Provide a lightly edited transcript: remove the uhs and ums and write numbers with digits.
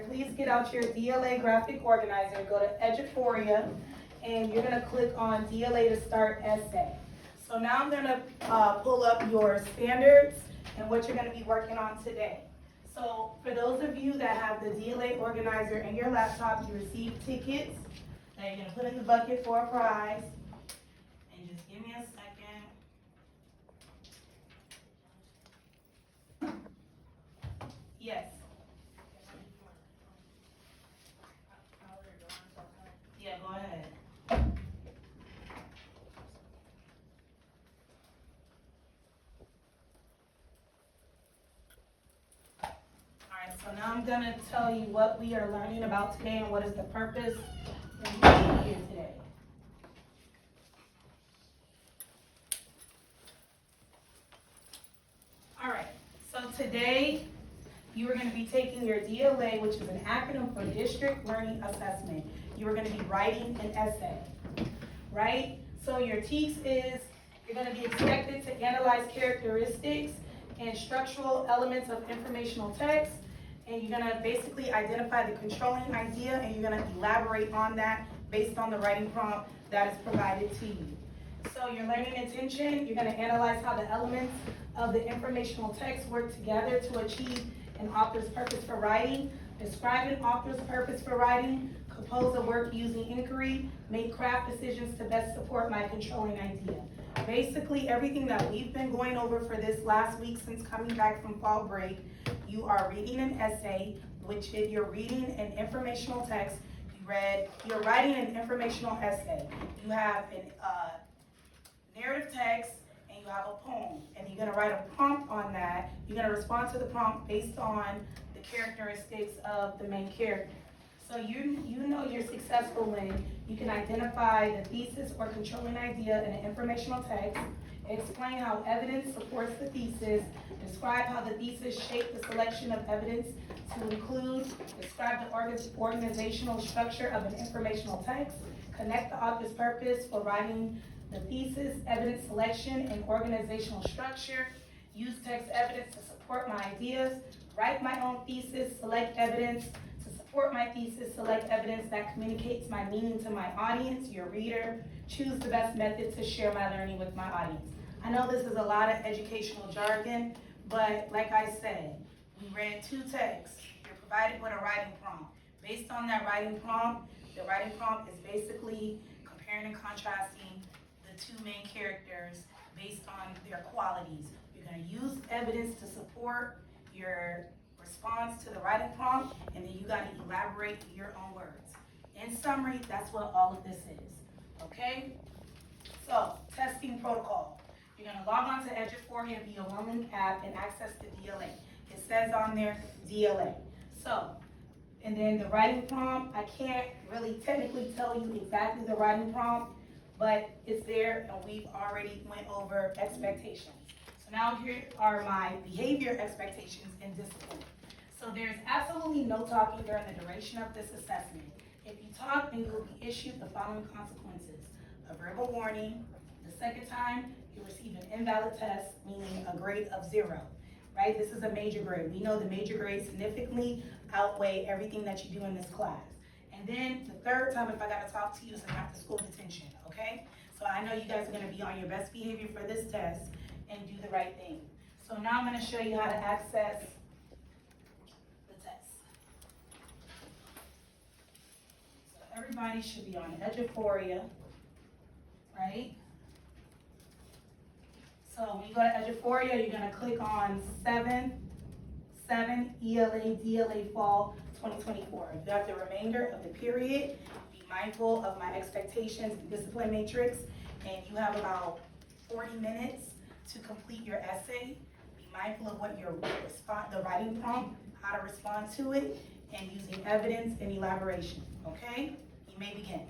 please get out your DLA graphic organizer, go to Eduphoria, and you're gonna click on DLA to start essay. So now I'm gonna pull up your standards and what you're gonna be working on today. So for those of you that have the DLA organizer in your laptop, you receive tickets that you're gonna put in the bucket for a prize. And just give me a second. Yes. Yeah, go ahead. Alright, so now I'm gonna tell you what we are learning about today and what is the purpose of you being here today. Alright, so today you are going to be taking your DLA, which is an acronym for District Learning Assessment. You are going to be writing an essay, right? So your TEAS is, you're going to be expected to analyze characteristics and structural elements of informational text, and you're going to basically identify the controlling idea, and you're going to elaborate on that based on the writing prompt that is provided to you. So your learning intention, you're going to analyze how the elements of the informational text work together to achieve an author's purpose for writing, describe an author's purpose for writing, compose a work using inquiry, make craft decisions to best support my controlling idea. Basically, everything that we've been going over for this last week since coming back from fall break, you are reading an essay, which if you're reading an informational text, you're writing an informational essay. You have a narrative text, and you have a poem, and you're gonna write a prompt on that. You're gonna respond to the prompt based on the characteristics of the main character. So you know you're successful when you can identify the thesis or controlling idea in an informational text, explain how evidence supports the thesis, describe how the thesis shaped the selection of evidence to include, describe the organizational structure of an informational text, connect the author's purpose for writing the thesis, evidence selection, and organizational structure, use text evidence to support my ideas, write my own thesis, select evidence to support my thesis, select evidence that communicates my meaning to my audience, your reader, choose the best method to share my learning with my audience. I know this is a lot of educational jargon, but like I said, we read two texts. You're provided with a writing prompt. Based on that writing prompt, the writing prompt is basically comparing and contrasting the two main characters based on their qualities. You're going to use evidence to support your response to the writing prompt, and then you got to elaborate your own words. In summary, that's what all of this is, okay? So, testing protocol. You're going to log on to Eduphoria via OneLink app and access the DLA. It says on there, DLA. So, and then the writing prompt, I can't really technically tell you exactly the writing prompt, but it's there, and we've already went over expectations. So now here are my behavior expectations and discipline. So there's absolutely no talking during the duration of this assessment. If you talk, then you will be issued the following consequences: a verbal warning. The second time, you'll receive an invalid test, meaning a grade of 0, right? This is a major grade. We know the major grades significantly outweigh everything that you do in this class. And then the third time, if I gotta talk to you, is an after school detention, okay? So I know you guys are gonna be on your best behavior for this test and do the right thing. So now I'm gonna show you how to access the test. So everybody should be on Eduphoria, right? So when you go to Eduphoria, you're gonna click on 7 ELA DLA Fall 2024. If you have the remainder of the period, be mindful of my expectations and discipline matrix, and you have about 40 minutes to complete your essay. Be mindful of what your the writing prompt, how to respond to it, and using evidence and elaboration, okay? You may begin.